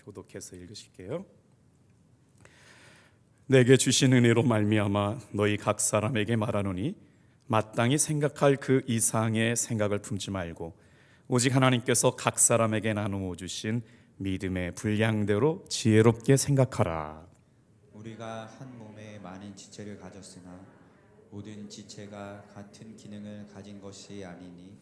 교독해서 읽으실게요. 내게 주신 은혜로 말미암아 너희 각 사람에게 말하노니 마땅히 생각할 그 이상의 생각을 품지 말고 오직 하나님께서 각 사람에게 나누어 주신 믿음의 분량대로 지혜롭게 생각하라. 우리가 한 몸에 많은 지체를 가졌으나 모든 지체가 같은 기능을 가진 것이 아니니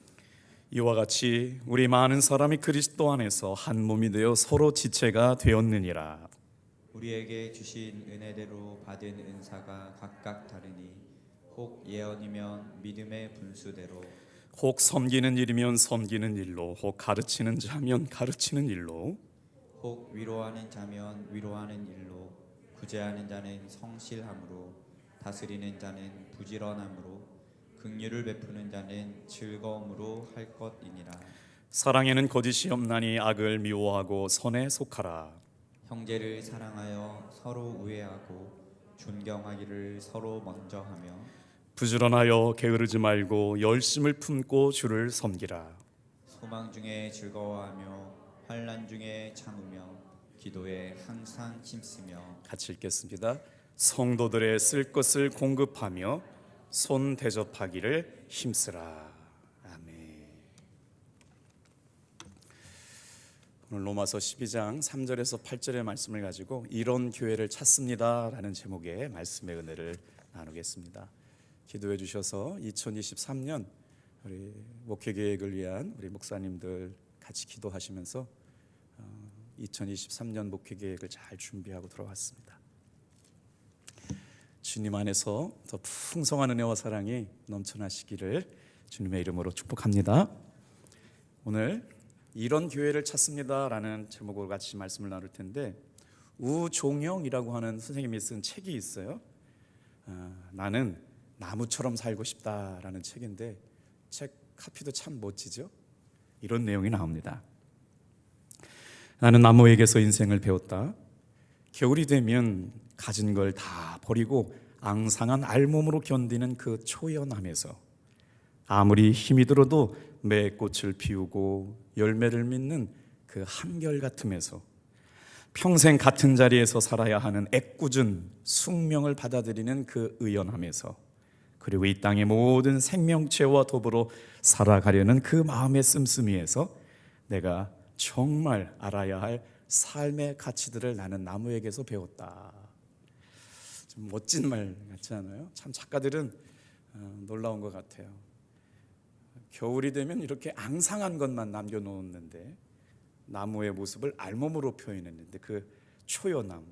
이와 같이 우리 많은 사람이 그리스도 안에서 한 몸이 되어 서로 지체가 되었느니라. 우리에게 주신 은혜대로 받은 은사가 각각 다르니 혹 예언이면 믿음의 분수대로 혹 섬기는 일이면 섬기는 일로, 혹 가르치는 자면 가르치는 일로, 혹 위로하는 자면 위로하는 일로 구제하는 자는 성실함으로 다스리는 자는 부지런함으로 긍휼을 베푸는 자는 즐거움으로 할 것이니라. 사랑에는 거짓이 없나니 악을 미워하고 선에 속하라. 형제를 사랑하여 서로 우애하고 존경하기를 서로 먼저 하며 부지런하여 게으르지 말고 열심을 품고 주를 섬기라. 소망 중에 즐거워하며 환난 중에 참으며 기도에 항상 힘쓰며 같이 읽겠습니다. 성도들의 쓸 것을 공급하며 손 대접하기를 힘쓰라. 아멘. 오늘 로마서 12장 3절에서 8절의 말씀을 가지고 이런 교회를 찾습니다 라는 제목의 말씀의 은혜를 나누겠습니다. 기도해 주셔서 2023년 우리 목회계획을 위한 우리 목사님들 같이 기도하시면서 2023년 목회계획을 잘 준비하고 들어왔습니다. 주님 안에서 더 풍성한 은혜와 사랑이 넘쳐나시기를 주님의 이름으로 축복합니다. 오늘 이런 교회를 찾습니다 라는 제목으로 같이 말씀을 나눌 텐데, 우종영이라고 하는 선생님이 쓴 책이 있어요. 나는 나무처럼 살고 싶다라는 책인데 책 카피도 참 멋지죠? 이런 내용이 나옵니다. 나는 나무에게서 인생을 배웠다. 겨울이 되면 가진 걸 다 버리고 앙상한 알몸으로 견디는 그 초연함에서 아무리 힘이 들어도 매 꽃을 피우고 열매를 맺는 그 한결같음에서 평생 같은 자리에서 살아야 하는 애꿎은 숙명을 받아들이는 그 의연함에서 그리고 이 땅의 모든 생명체와 더불어 살아가려는 그 마음의 씀씀이에서 내가 정말 알아야 할 삶의 가치들을 나는 나무에게서 배웠다. 좀 멋진 말 같지 않아요? 참 작가들은 놀라운 것 같아요. 겨울이 되면 이렇게 앙상한 것만 남겨놓았는데 나무의 모습을 알몸으로 표현했는데 그 초연함,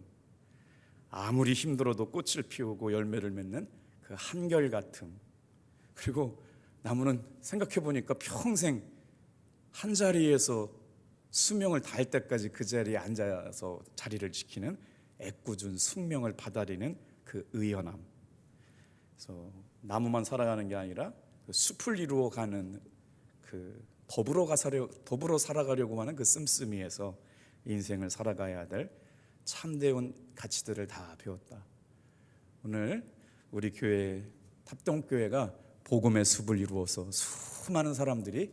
아무리 힘들어도 꽃을 피우고 열매를 맺는 그 한결같음, 그리고 나무는 생각해 보니까 평생 한 자리에서 수명을 다할 때까지 그 자리에 앉아서 자리를 지키는 애꿎은 숙명을 받아들이는 그 의연함. 그래서 나무만 살아가는 게 아니라 그 숲을 이루어가는 그 더불어 살아가려고 하는 그 씀씀이에서 인생을 살아가야 될 참되운 가치들을 다 배웠다. 오늘 우리 교회 탑동교회가 복음의 숲을 이루어서 수많은 사람들이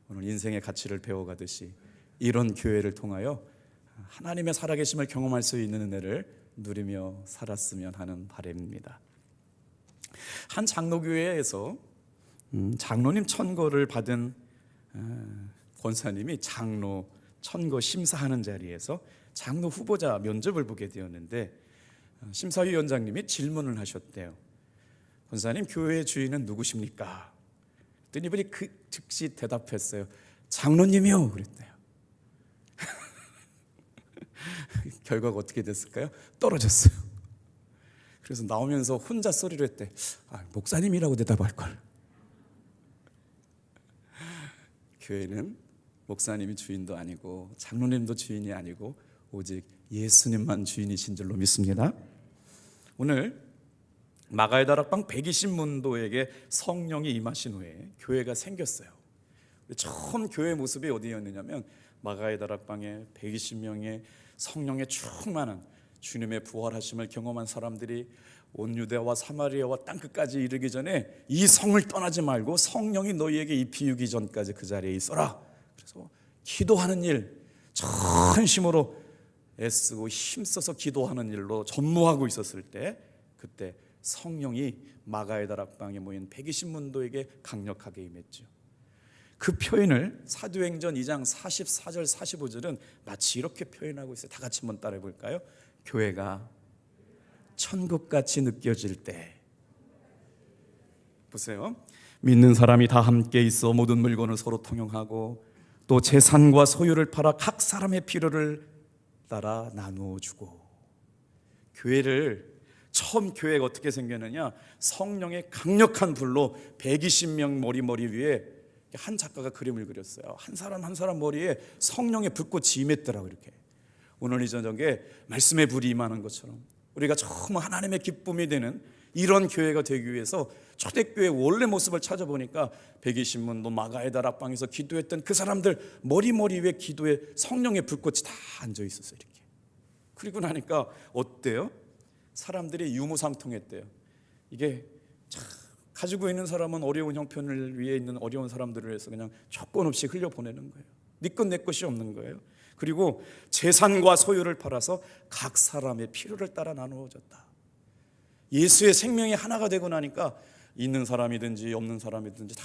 오늘 인생의 가치를 배워가듯이 이런 교회를 통하여 하나님의 살아계심을 경험할 수 있는 은혜를 누리며 살았으면 하는 바람입니다. 한 장로교회에서 장로님 천거를 받은 권사님이 장로 천거 심사하는 자리에서 장로 후보자 면접을 보게 되었는데 심사위원장님이 질문을 하셨대요. 권사님, 교회의 주인은 누구십니까? 그랬더니 이분이 그 즉시 대답했어요. 장로님이요. 그랬대요. 결과가 어떻게 됐을까요? 떨어졌어요. 그래서 나오면서 혼자 소리를 했대. 목사님이라고 대답할 걸. 교회는 목사님이 주인도 아니고 장로님도 주인이 아니고 오직 예수님만 주인이신 줄로 믿습니다. 오늘 마가의 다락방 120문도에게 성령이 임하신 후에 교회가 생겼어요. 처음 교회 모습이 어디였느냐면 마가의 다락방에 120명의 성령의 충만한 주님의 부활하심을 경험한 사람들이 온 유대와 사마리아와 땅끝까지 이르기 전에 이 성을 떠나지 말고 성령이 너희에게 입히우기 전까지 그 자리에 있어라. 그래서 기도하는 일, 전심으로 애쓰고 힘써서 기도하는 일로 전무하고 있었을 때, 그때 성령이 마가의 다락방에 모인 120문도에게 강력하게 임했죠. 그 표현을 사도행전 2장 44절 45절은 마치 이렇게 표현하고 있어요. 다 같이 한번 따라해 볼까요? 교회가 천국같이 느껴질 때, 보세요. 믿는 사람이 다 함께 있어 모든 물건을 서로 통용하고 또 재산과 소유를 팔아 각 사람의 필요를 따라 나누어 주고. 교회를 처음 교회가 어떻게 생겼느냐, 성령의 강력한 불로 120명 머리 위에 한 작가가 그림을 그렸어요. 한 사람 한 사람 머리에 성령의 불꽃이 임했더라고요. 이렇게 오늘 이 저녁에 말씀의 불이 임하는 것처럼 우리가 처음 하나님의 기쁨이 되는 이런 교회가 되기 위해서 초대교회의 원래 모습을 찾아보니까 120문도 마가의 다락방에서 기도했던 그 사람들 머리 위에 기도에 성령의 불꽃이 다 앉아 있었어요. 이렇게. 그리고 나니까 어때요? 사람들이 유무상통했대요. 이게 참 가지고 있는 사람은 어려운 형편을 위해 있는 어려운 사람들을 위해서 그냥 조건 없이 흘려보내는 거예요. 네 것 내 것이 없는 거예요. 그리고 재산과 소유를 팔아서 각 사람의 필요를 따라 나누어 줬다. 예수의 생명이 하나가 되고 나니까 있는 사람이든지 없는 사람이든지 다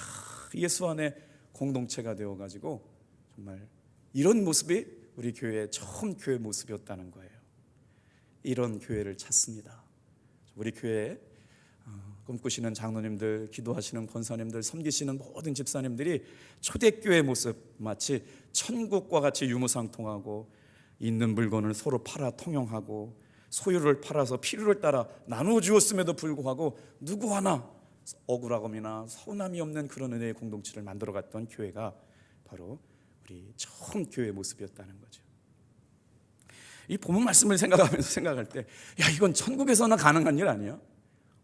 예수 안에 공동체가 되어가지고 정말 이런 모습이 우리 교회의 처음 교회 모습이었다는 거예요. 이런 교회를 찾습니다. 우리 교회에 꿈꾸시는 장로님들, 기도하시는 권사님들, 섬기시는 모든 집사님들이 초대교회 모습, 마치 천국과 같이 유무상통하고 있는 물건을 서로 팔아 통용하고 소유를 팔아서 필요를 따라 나누어 주었음에도 불구하고 누구 하나 억울함이나 서운함이 없는 그런 은혜의 공동체를 만들어갔던 교회가 바로 우리 처음 교회의 모습이었다는 거죠. 이 본문 말씀을 생각하면서 생각할 때, 야, 이건 천국에서나 가능한 일 아니야?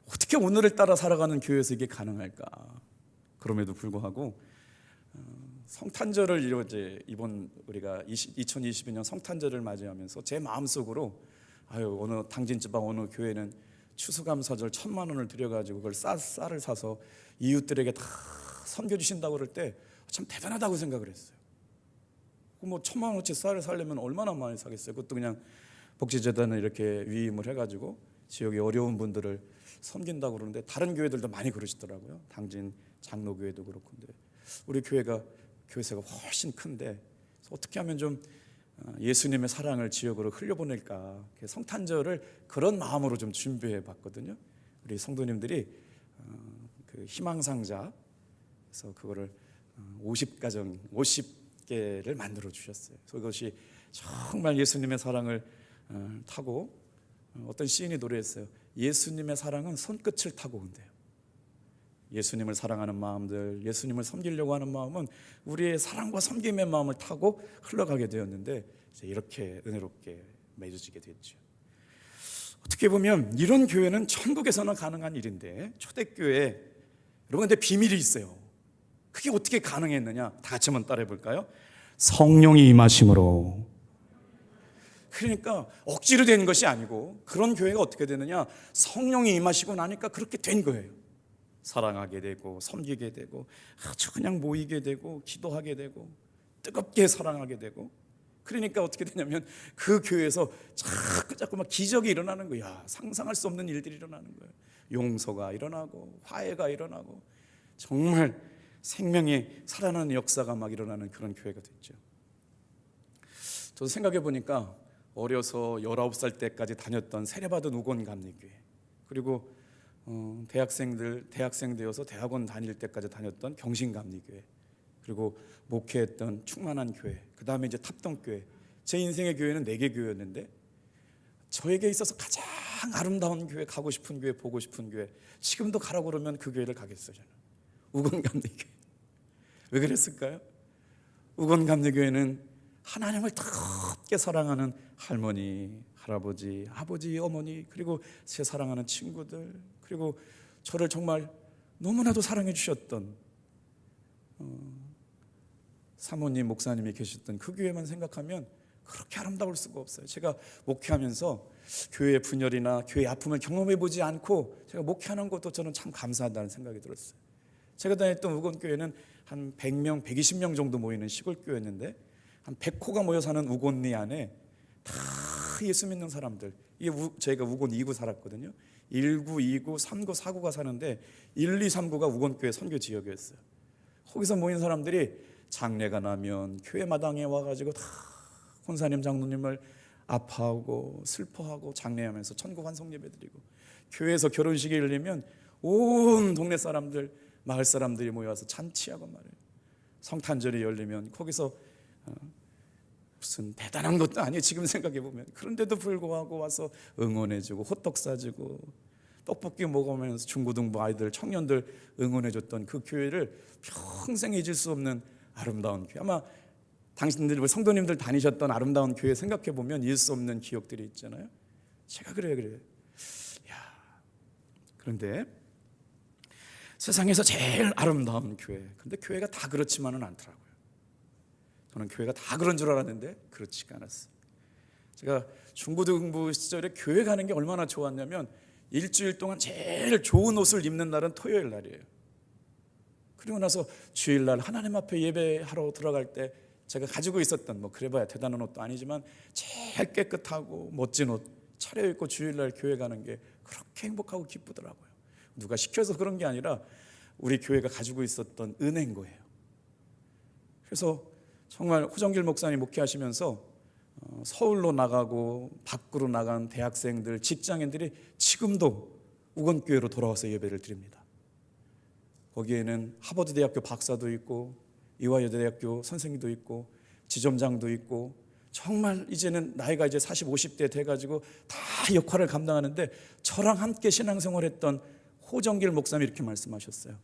어떻게 오늘을 따라 살아가는 교회에서 이게 가능할까? 그럼에도 불구하고 성탄절을 이번 우리가 2022년 성탄절을 맞이하면서 제 마음속으로 어느 당진지방 어느 교회는 추수감사절 1,000만 원을 들여가지고 그걸 쌀을 사서 이웃들에게 다 섬겨주신다고 그럴 때 참 대단하다고 생각을 했어요. 뭐 1,000만 원어치 쌀을 사려면 얼마나 많이 사겠어요. 그것도 그냥 복지재단을 이렇게 위임을 해가지고 지역의 어려운 분들을 섬긴다고 그러는데 다른 교회들도 많이 그러시더라고요. 당진 장로교회도 그렇고. 근데 우리 교회가 교회세가 훨씬 큰데 어떻게 하면 좀 예수님의 사랑을 지역으로 흘려보낼까, 성탄절을 그런 마음으로 좀 준비해 봤거든요. 우리 성도님들이 그 희망상자에서 그거를 50개를 만들어 주셨어요. 그것이 정말 예수님의 사랑을 타고, 어떤 시인이 노래했어요. 예수님의 사랑은 손끝을 타고 온대요. 예수님을 사랑하는 마음들, 예수님을 섬기려고 하는 마음은 우리의 사랑과 섬김의 마음을 타고 흘러가게 되었는데 이제 이렇게 은혜롭게 맺어지게 됐죠. 어떻게 보면 이런 교회는 천국에서는 가능한 일인데, 초대교회 여러분, 근데 비밀이 있어요. 그게 어떻게 가능했느냐? 다 같이 한번 따라해 볼까요? 성령이 임하심으로. 그러니까 억지로 된 것이 아니고, 그런 교회가 어떻게 되느냐? 성령이 임하시고 나니까 그렇게 된 거예요. 사랑하게 되고 섬기게 되고 아주 그냥 모이게 되고 기도하게 되고 뜨겁게 사랑하게 되고. 그러니까 어떻게 되냐면 그 교회에서 자꾸 막 기적이 일어나는 거야. 상상할 수 없는 일들이 일어나는 거예요. 용서가 일어나고 화해가 일어나고 정말 생명이 살아나는 역사가 막 일어나는 그런 교회가 됐죠. 저도 생각해 보니까 어려서 19살 때까지 다녔던 세례받은 우건감리교회, 그리고 대학생 되어서 대학원 다닐 때까지 다녔던 경신감리교회, 그리고 목회했던 충만한 교회, 그 다음에 이제 탑동교회. 제 인생의 교회는 4개 교회였는데 저에게 있어서 가장 아름다운 교회, 가고 싶은 교회, 보고 싶은 교회, 지금도 가라고 그러면 그 교회를 가겠어요. 저는 우건감리교회. 왜 그랬을까요? 우건감리교회는 하나님을 뜨겁게 사랑하는 할머니, 할아버지, 아버지, 어머니, 그리고 제 사랑하는 친구들, 그리고 저를 정말 너무나도 사랑해 주셨던 사모님, 목사님이 계셨던 그 교회만 생각하면 그렇게 아름다울 수가 없어요. 제가 목회하면서 교회의 분열이나 교회의 아픔을 경험해 보지 않고 제가 목회하는 것도 저는 참 감사하다는 생각이 들었어요. 제가 다녔던 우건교회는 한 100명, 120명 정도 모이는 시골교회였는데 한 100호가 모여 사는 우건리 안에 다 예수 믿는 사람들. 이게 저희가 우곤 2구 살았거든요. 1구, 2구, 3구, 4구가 사는데 1, 2, 3구가 우곤교회 선교 지역이었어요. 거기서 모인 사람들이 장례가 나면 교회 마당에 와가지고 다 권사님 장로님을 아파하고 슬퍼하고 장례하면서 천국 환송 예배드리고, 교회에서 결혼식이 열리면 온 동네 사람들, 마을 사람들이 모여서 잔치하고 말이에요. 성탄절이 열리면 거기서 무슨 대단한 것도 아니에요, 지금 생각해 보면. 그런데도 불구하고 와서 응원해주고 호떡 사주고 떡볶이 먹으면서 중고등부 아이들, 청년들 응원해줬던 그 교회를 평생 잊을 수 없는 아름다운 교회. 아마 당신들 성도님들 다니셨던 아름다운 교회 생각해 보면 잊을 수 없는 기억들이 있잖아요. 제가 그래요. 그런데 세상에서 제일 아름다운 교회, 근데 교회가 다 그렇지만은 않더라고요. 저는 교회가 다 그런 줄 알았는데 그렇지가 않았어요. 제가 중고등부 시절에 교회 가는 게 얼마나 좋았냐면 일주일 동안 제일 좋은 옷을 입는 날은 토요일 날이에요. 그리고 나서 주일날 하나님 앞에 예배하러 들어갈 때 제가 가지고 있었던, 뭐 그래봐야 대단한 옷도 아니지만 제일 깨끗하고 멋진 옷 차려입고 주일날 교회 가는 게 그렇게 행복하고 기쁘더라고요. 누가 시켜서 그런 게 아니라 우리 교회가 가지고 있었던 은혜인 거예요. 그래서 정말 호정길 목사님 목회하시면서 서울로 나가고 밖으로 나간 대학생들, 직장인들이 지금도 우건교회로 돌아와서 예배를 드립니다. 거기에는 하버드 대학교 박사도 있고 이화여대학교 선생님도 있고 지점장도 있고, 정말 이제는 나이가 이제 40, 50대 돼가지고 다 역할을 감당하는데, 저랑 함께 신앙생활했던 호정길 목사님이 이렇게 말씀하셨어요.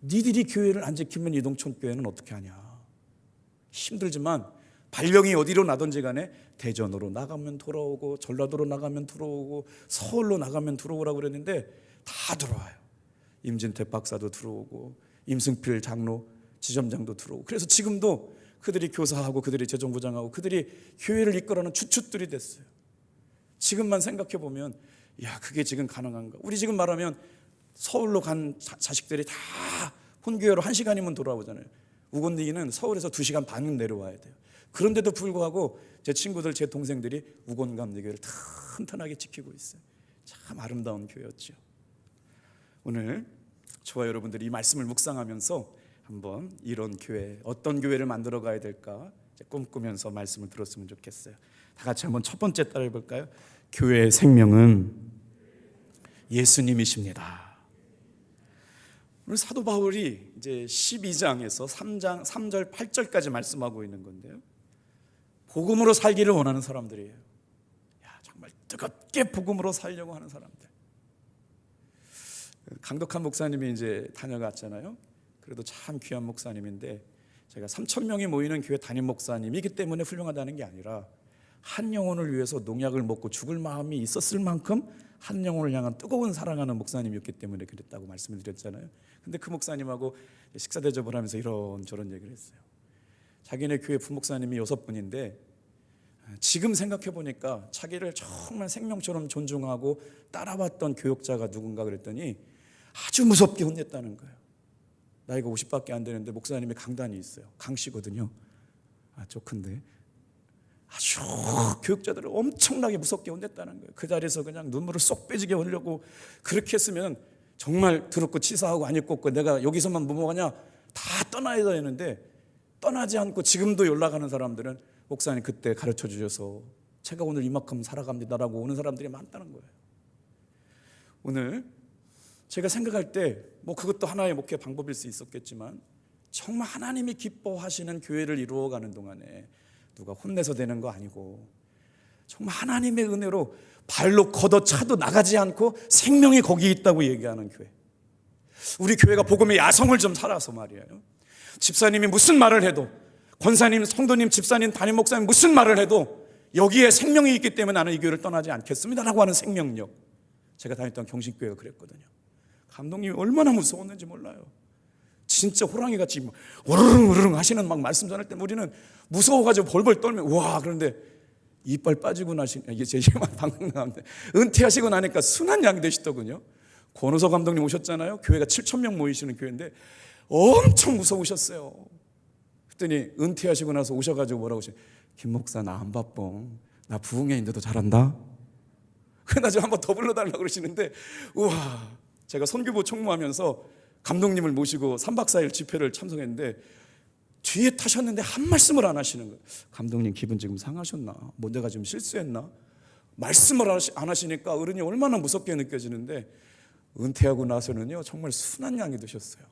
니들이 교회를 안 지키면 이동촌교회는 어떻게 하냐. 힘들지만 발령이 어디로 나든지 간에 대전으로 나가면 돌아오고, 전라도로 나가면 들어오고, 서울로 나가면 들어오라고 그랬는데 다 들어와요. 임진택 박사도 들어오고, 임승필 장로, 지점장도 들어오고. 그래서 지금도 그들이 교사하고 그들이 재정부장하고 그들이 교회를 이끌어가는 주축들이 됐어요. 지금만 생각해 보면, 야, 그게 지금 가능한가? 우리 지금 말하면 서울로 간 자식들이 다 혼교회로 1시간이면 돌아오잖아요. 우곤리는 서울에서 2시간 반은 내려와야 돼요. 그런데도 불구하고 제 친구들, 제 동생들이 우곤감리교회를 튼튼하게 지키고 있어요. 참 아름다운 교회였죠. 오늘 저와 여러분들이 이 말씀을 묵상하면서 한번 이런 교회, 어떤 교회를 만들어 가야 될까 꿈꾸면서 말씀을 들었으면 좋겠어요. 다 같이 한번 첫 번째 따라해 볼까요? 교회의 생명은 예수님이십니다. 오늘 사도 바울이 이제 12장에서 3절 8절까지 말씀하고 있는 건데요. 복음으로 살기를 원하는 사람들이에요. 정말 뜨겁게 복음으로 살려고 하는 사람들. 강덕한 목사님이 이제 다녀갔잖아요. 그래도 참 귀한 목사님인데, 제가 3,000명이 모이는 교회 담임 목사님이기 때문에 훌륭하다는 게 아니라 한 영혼을 위해서 농약을 먹고 죽을 마음이 있었을 만큼 한 영혼을 향한 뜨거운 사랑하는 목사님이었기 때문에 그랬다고 말씀을 드렸잖아요. 근데 그 목사님하고 식사 대접을 하면서 이런저런 얘기를 했어요. 자기네 교회 부목사님이 6분인데 지금 생각해 보니까 자기를 정말 생명처럼 존중하고 따라왔던 교역자가 누군가 그랬더니 아주 무섭게 혼냈다는 거예요. 나이가 50밖에 안 되는데 목사님이 강단이 있어요. 강씨거든요. 좋은데 아주 교육자들을 엄청나게 무섭게 혼냈다는 거예요. 그 자리에서 그냥 눈물을 쏙 빼지게 하려고, 그렇게 했으면 정말 더럽고 치사하고 안 입고 없고 내가 여기서만 뭐하냐 다 떠나야 되는데, 떠나지 않고 지금도 연락하는 사람들은 목사님 그때 가르쳐 주셔서 제가 오늘 이만큼 살아갑니다라고 오는 사람들이 많다는 거예요. 오늘 제가 생각할 때 뭐 그것도 하나의 목회 방법일 수 있었겠지만, 정말 하나님이 기뻐하시는 교회를 이루어가는 동안에 누가 혼내서 되는 거 아니고, 정말 하나님의 은혜로 발로 걷어차도 나가지 않고 생명이 거기 있다고 얘기하는 교회. 우리 교회가 복음의 야성을 좀 살아서 말이에요. 집사님이 무슨 말을 해도, 권사님, 성도님, 집사님, 담임 목사님 무슨 말을 해도 여기에 생명이 있기 때문에 나는 이 교회를 떠나지 않겠습니다라고 하는 생명력. 제가 다녔던 경신교회가 그랬거든요. 감독님이 얼마나 무서웠는지 몰라요. 진짜 호랑이같이 으르릉 하시는 막 말씀 전할 때 우리는 무서워가지고 벌벌 떨면 와, 그런데 이빨 빠지고 나시니까, 이게 제 얘기만 방금 나왔는데 은퇴하시고 나니까 순한 양이 되시더군요. 권호서 감독님 오셨잖아요. 교회가 7,000명 모이시는 교회인데 엄청 무서우셨어요. 그랬더니 은퇴하시고 나서 오셔가지고 뭐라고 하시죠? 김 목사 나 안 바빠. 나 부흥회 인도도 잘한다. 그러나 저 한번 더 불러달라고 그러시는데, 우와, 제가 선교부 총무하면서 감독님을 모시고 3박 4일 집회를 참석했는데 뒤에 타셨는데 한 말씀을 안 하시는 거예요. 감독님 기분 지금 상하셨나? 뭐 내가 지금 실수했나? 말씀을 안 하시니까 어른이 얼마나 무섭게 느껴지는데, 은퇴하고 나서는요 정말 순한 양이 되셨어요.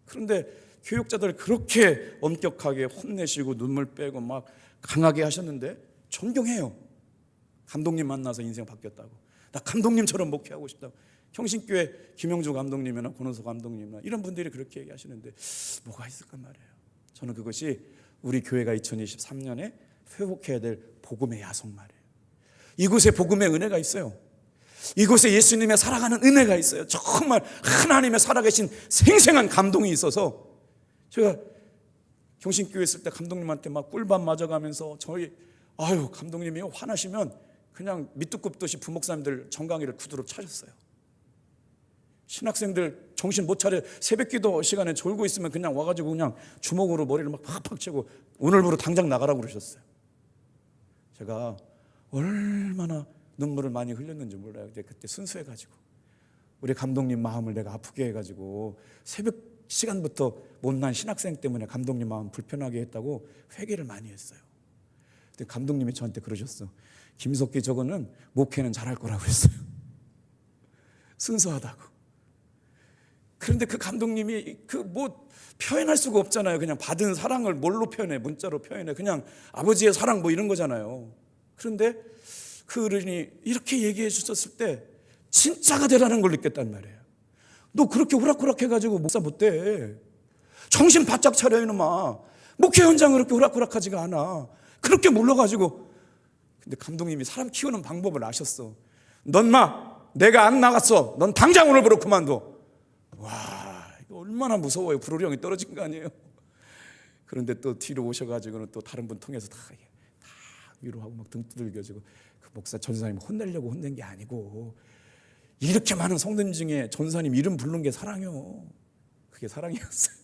그런데 교육자들 그렇게 엄격하게 혼내시고 눈물 빼고 막 강하게 하셨는데 존경해요. 감독님 만나서 인생 바뀌었다고. 나 감독님처럼 목회하고 싶다고. 형신교회 김영주 감독님이나 권호서 감독님이나 이런 분들이 그렇게 얘기하시는데 뭐가 있을까 말이에요. 저는 그것이 우리 교회가 2023년에 회복해야 될 복음의 야성 말이에요. 이곳에 복음의 은혜가 있어요. 이곳에 예수님의 살아가는 은혜가 있어요. 정말 하나님의 살아계신 생생한 감동이 있어서 제가 경신교회 있을 때 감독님한테 막 꿀밤 맞아가면서 감독님이 화나시면 그냥 밑도 끝도 없이 부목사님들 정강이를 구두로 차셨어요. 신학생들 정신 못 차려 새벽기도 시간에 졸고 있으면 그냥 와가지고 그냥 주먹으로 머리를 막 팍팍 치고 오늘부로 당장 나가라고 그러셨어요. 제가 얼마나 눈물을 많이 흘렸는지 몰라요. 그때 순수해가지고 우리 감독님 마음을 내가 아프게 해가지고 새벽 시간부터 못난 신학생 때문에 감독님 마음 불편하게 했다고 회개를 많이 했어요. 근데 감독님이 저한테 그러셨어. 김석기 저거는 목회는 잘할 거라고 그랬어요. 순수하다고. 그런데 그 감독님이 표현할 수가 없잖아요. 그냥 받은 사랑을 뭘로 표현해? 문자로 표현해. 그냥 아버지의 사랑 뭐 이런 거잖아요. 그런데 그 어른이 이렇게 얘기해 주셨을 때 진짜가 되라는 걸 느꼈단 말이에요. 너 그렇게 호락호락해가지고 목사 못 돼. 정신 바짝 차려 이놈아. 목회 현장은 그렇게 호락호락하지가 않아. 그렇게 몰라가지고. 근데 감독님이 사람 키우는 방법을 아셨어. 넌 내가 안 나갔어. 넌 당장 오늘부로 그만둬. 와, 이거 얼마나 무서워요. 불호령이 떨어진 거 아니에요. 그런데 또 뒤로 오셔가지고는 또 다른 분 통해서 다 위로하고 막 등 두들겨주고, 그 목사 전사님 혼내려고 혼낸 게 아니고 이렇게 많은 성도님 중에 전사님 이름 부른 게 사랑이요. 그게 사랑이었어요.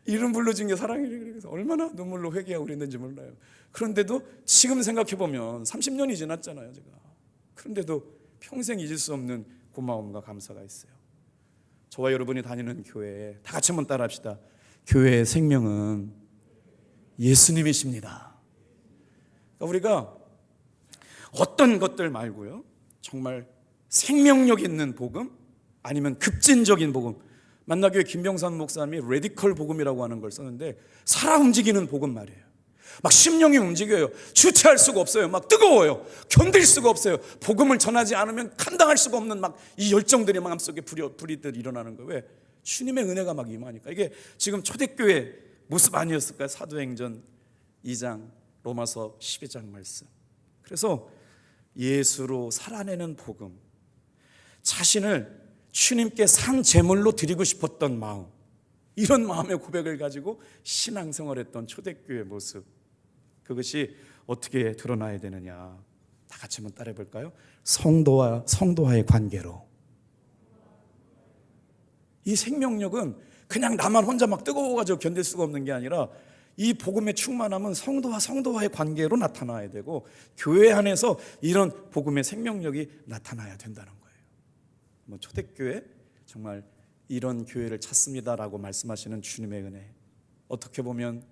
이름 불러준 게 사랑이래요. 그래서 얼마나 눈물로 회개하고 그랬는지 몰라요. 그런데도 지금 생각해보면 30년이 지났잖아요, 제가. 그런데도 평생 잊을 수 없는 고마움과 감사가 있어요. 저와 여러분이 다니는 교회에 다 같이 한번 따라합시다. 교회의 생명은 예수님이십니다. 그러니까 우리가 어떤 것들 말고요, 정말 생명력 있는 복음, 아니면 급진적인 복음. 만나교회 김병산 목사님이 레디컬 복음이라고 하는 걸 썼는데, 살아 움직이는 복음 말이에요. 막 심령이 움직여요. 주체할 수가 없어요. 막 뜨거워요. 견딜 수가 없어요. 복음을 전하지 않으면 감당할 수가 없는 막 이 열정들이 마음속에 불이들 일어나는 거예요. 왜? 주님의 은혜가 막 임하니까. 이게 지금 초대교회 모습 아니었을까요? 사도행전 2장 로마서 12장 말씀. 그래서 예수로 살아내는 복음, 자신을 주님께 산 제물로 드리고 싶었던 마음, 이런 마음의 고백을 가지고 신앙생활했던 초대교회 모습, 그것이 어떻게 드러나야 되느냐, 다 같이 한번 따라해 볼까요? 성도와의 관계로. 이 생명력은 그냥 나만 혼자 막 뜨거워가지고 견딜 수가 없는 게 아니라, 이 복음의 충만함은 성도와의 관계로 나타나야 되고, 교회 안에서 이런 복음의 생명력이 나타나야 된다는 거예요. 초대교회, 정말 이런 교회를 찾습니다라고 말씀하시는 주님의 은혜, 어떻게 보면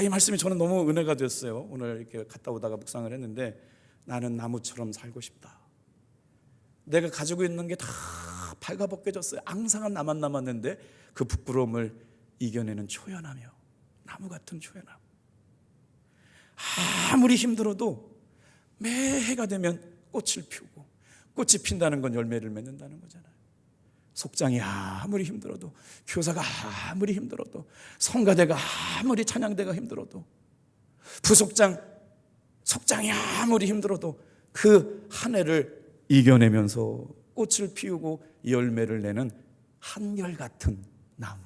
이 말씀이 저는 너무 은혜가 됐어요. 오늘 이렇게 갔다 오다가 묵상을 했는데, 나는 나무처럼 살고 싶다. 내가 가지고 있는 게 다 발가벗겨졌어요. 앙상한 나만 남았는데 그 부끄러움을 이겨내는 초연하며 나무 같은 초연함. 아무리 힘들어도 매해가 되면 꽃을 피우고, 꽃이 핀다는 건 열매를 맺는다는 거잖아요. 속장이 아무리 힘들어도, 교사가 아무리 힘들어도, 성가대가 아무리 찬양대가 힘들어도, 속장이 아무리 힘들어도 그 한 해를 이겨내면서 꽃을 피우고 열매를 내는 한결같은 나무.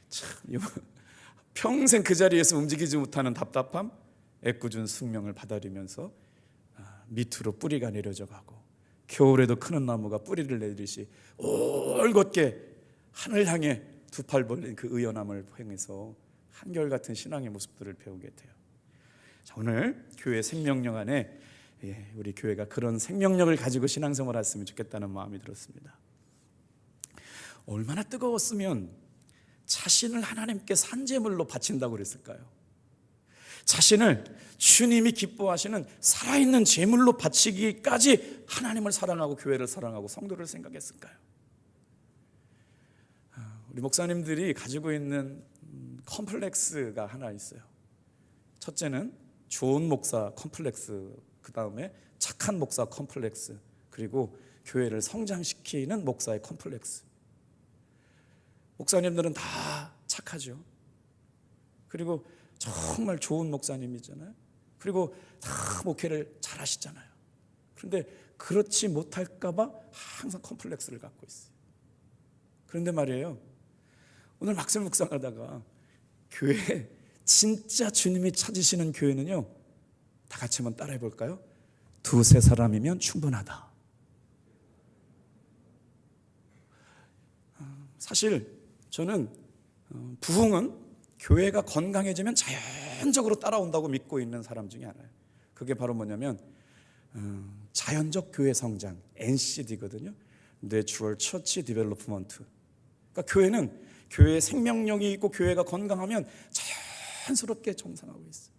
참, 평생 그 자리에서 움직이지 못하는 답답함, 애꿎은 숙명을 받아들이면서 밑으로 뿌리가 내려져 가고, 겨울에도 크는 나무가 뿌리를 내리듯이 올곧게 하늘 향해 두 팔 벌린 그 의연함을 행해서 한결같은 신앙의 모습들을 배우게 돼요. 자, 오늘 교회 생명력 안에 우리 교회가 그런 생명력을 가지고 신앙생활을 했으면 좋겠다는 마음이 들었습니다. 얼마나 뜨거웠으면 자신을 하나님께 산제물로 바친다고 그랬을까요? 자신을 주님이 기뻐하시는 살아있는 제물로 바치기까지 하나님을 사랑하고 교회를 사랑하고 성도를 생각했을까요? 우리 목사님들이 가지고 있는 컴플렉스가 하나 있어요. 첫째는 좋은 목사 컴플렉스, 그 다음에 착한 목사 컴플렉스, 그리고 교회를 성장시키는 목사의 컴플렉스. 목사님들은 다 착하죠. 그리고 정말 좋은 목사님이잖아요. 그리고 다 목회를 잘 하시잖아요. 그런데 그렇지 못할까 봐 항상 컴플렉스를 갖고 있어요. 그런데 말이에요, 오늘 막상 묵상하다가 교회 진짜 주님이 찾으시는 교회는요, 다 같이 한번 따라해 볼까요? 두세 사람이면 충분하다. 사실 저는 부흥은 교회가 건강해지면 자연적으로 따라온다고 믿고 있는 사람 중에 하나예요. 그게 바로 뭐냐면 자연적 교회 성장, NCD거든요. Natural Church Development. 그러니까 교회는 교회의 생명력이 있고 교회가 건강하면 자연스럽게 정상하고 있어요.